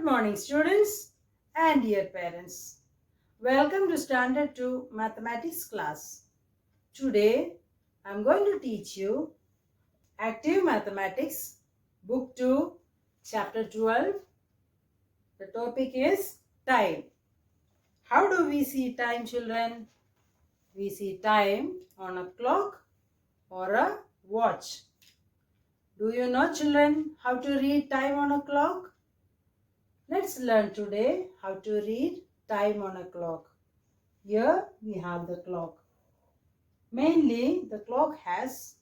Good morning, students and dear parents. Welcome to Standard 2 Mathematics class. Today, I am going to teach you Active Mathematics, Book 2, Chapter 12. The topic is time. How do we see time, children? We see time on a clock or a watch. Do you know, children, how to read time on a clock? Let's learn today how to read time on a clock. Here we have the clock. Mainly the clock has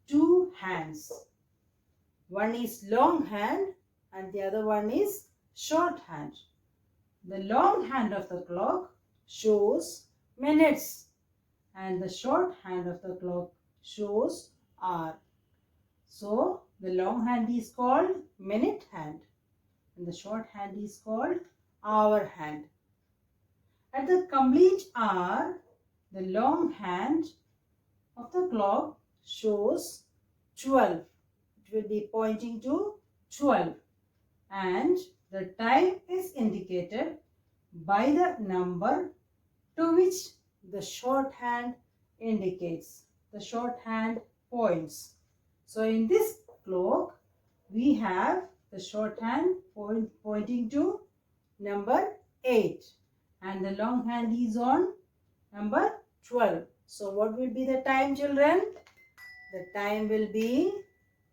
two hands. One is long hand and the other one is short hand. The long hand of the clock shows minutes and the short hand of the clock shows hour. So the long hand is called minute hand and the short hand is called hour hand. At the complete hour, the long hand of the clock shows 12. It will be pointing to 12 and the time is indicated by the number to which the short hand indicates. The short hand points. So in this clock, we have the short hand pointing to number 8 and the long hand is on number 12. So what will be the time, children? The time will be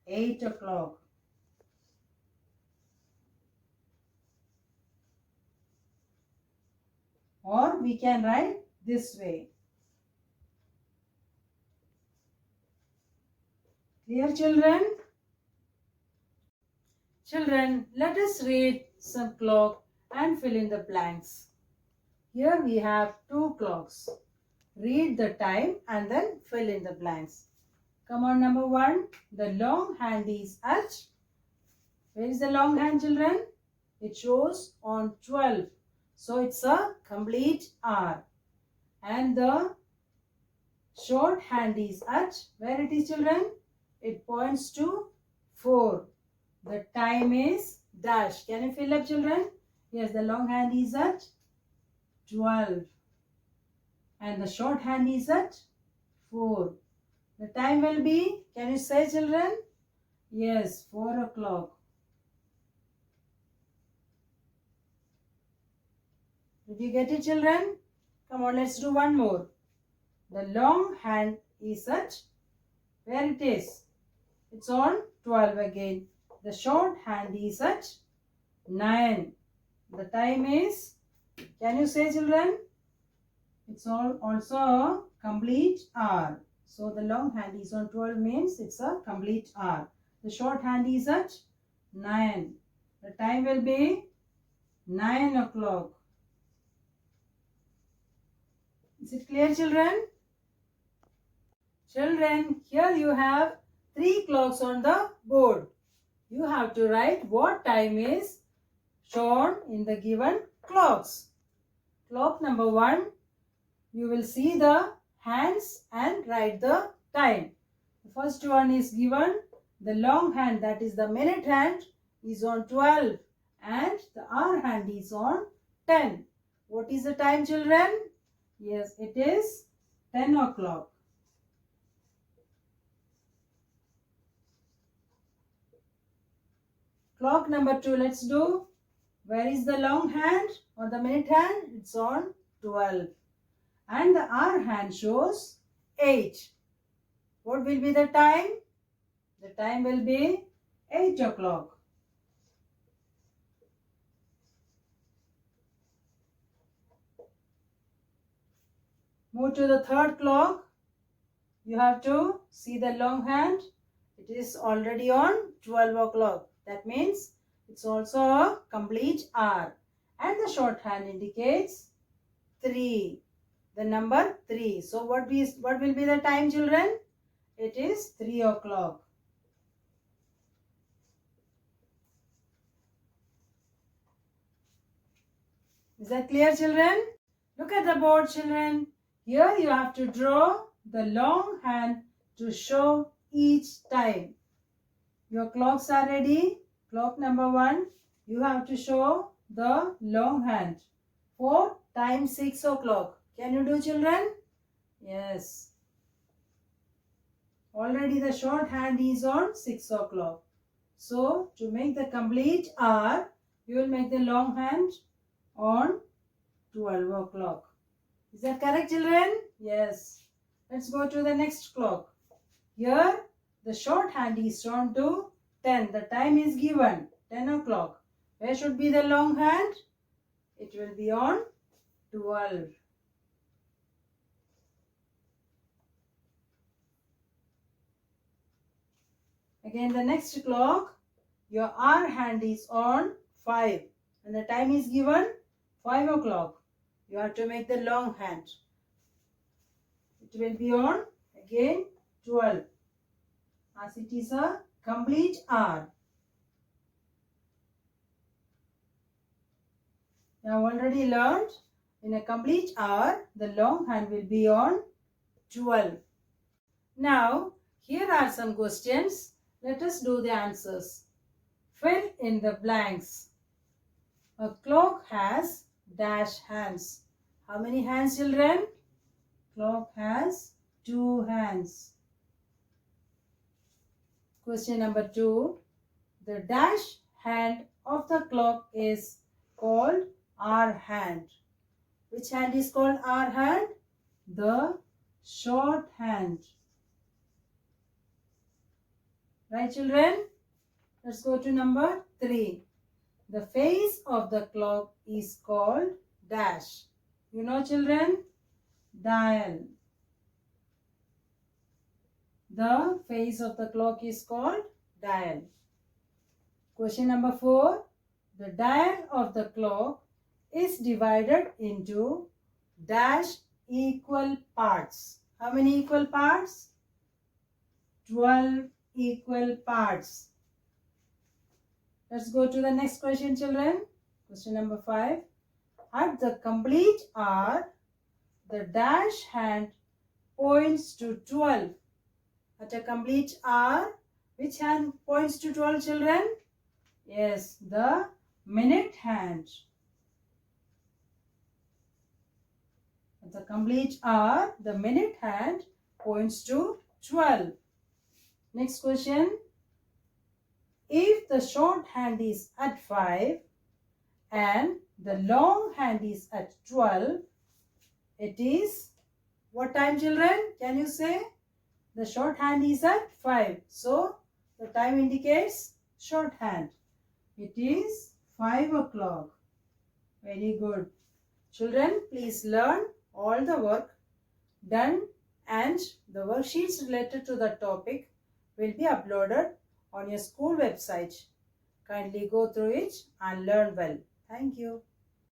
8 o'clock. Or we can write this way. Clear, children? Children, let us read some clock and fill in the blanks. Here we have two clocks. Read the time and then fill in the blanks. Come on, number 1. The long hand is at. Where is the long hand, children? It shows on 12. So it's a complete hour. And the short hand is at. Where it is, children? It points to 4. The time is dash. Can you fill up, children? Yes, the long hand is at 12. And the short hand is at 4. The time will be, can you say, children? Yes, 4 o'clock. Did you get it, children? Come on, let's do one more. The long hand is at, where it is? It's on 12 again. The short hand is at 9. The time is, can you say, children? It's also a complete hour. So the long hand is on 12 means it's a complete hour. The short hand is at 9. The time will be 9 o'clock. Is it clear, children? Children, here you have 3 clocks on the board. You have to write what time is shown in the given clocks. Clock number 1, you will see the hands and write the time. The first one is given. The long hand, that is the minute hand, is on 12 and the hour hand is on 10. What is the time, children? Yes, it is 10 o'clock. Clock number 2, let's do. Where is the long hand or the minute hand? It's on 12. And the hour hand shows 8. What will be the time? The time will be 8 o'clock. Move to the third clock. You have to see the long hand. It is already on 12 o'clock. That means it's also a complete hour. And the short hand indicates 3. The number 3. So what will be the time, children? It is 3 o'clock. Is that clear, children? Look at the board, children. Here you have to draw the long hand to show each time. Your clocks are ready. Clock number 1, you have to show the long hand for time 6 o'clock. Can you do, children? Yes. Already the short hand is on 6 o'clock. So, to make the complete hour, you will make the long hand on 12 o'clock. Is that correct, children? Yes. Let's go to the next clock. Here, the short hand is on to 10. The time is given, 10 o'clock. Where should be the long hand? It will be on 12. Again, the next clock, your hour hand is on 5. And the time is given 5 o'clock. You have to make the long hand. It will be on again 12. As it is a complete hour. You have already learned in a complete hour, the long hand will be on 12. Now, here are some questions. Let us do the answers. Fill in the blanks. A clock has dash hands. How many hands, children? Clock has 2 hands. Question number 2. The dash hand of the clock is called hour hand. Which hand is called hour hand? The short hand. Right, children? Let's go to number 3. The face of the clock is called dash. You know, children? Dial. The face of the clock is called dial. Question number 4. The dial of the clock is divided into dash equal parts. How many equal parts? 12 equal parts. Let's go to the next question, children. Question number 5. At the complete hour, the dash hand points to 12. At a complete hour, which hand points to 12, children? Yes, the minute hand. At the complete hour, the minute hand points to 12. Next question. If the short hand is at 5 and the long hand is at 12, it is what time, children? Can you say? The short hand is at 5. So, the time indicates short hand. It is 5 o'clock. Very good. Children, please learn all the work done and the worksheets related to the topic will be uploaded on your school website. Kindly go through it and learn well. Thank you.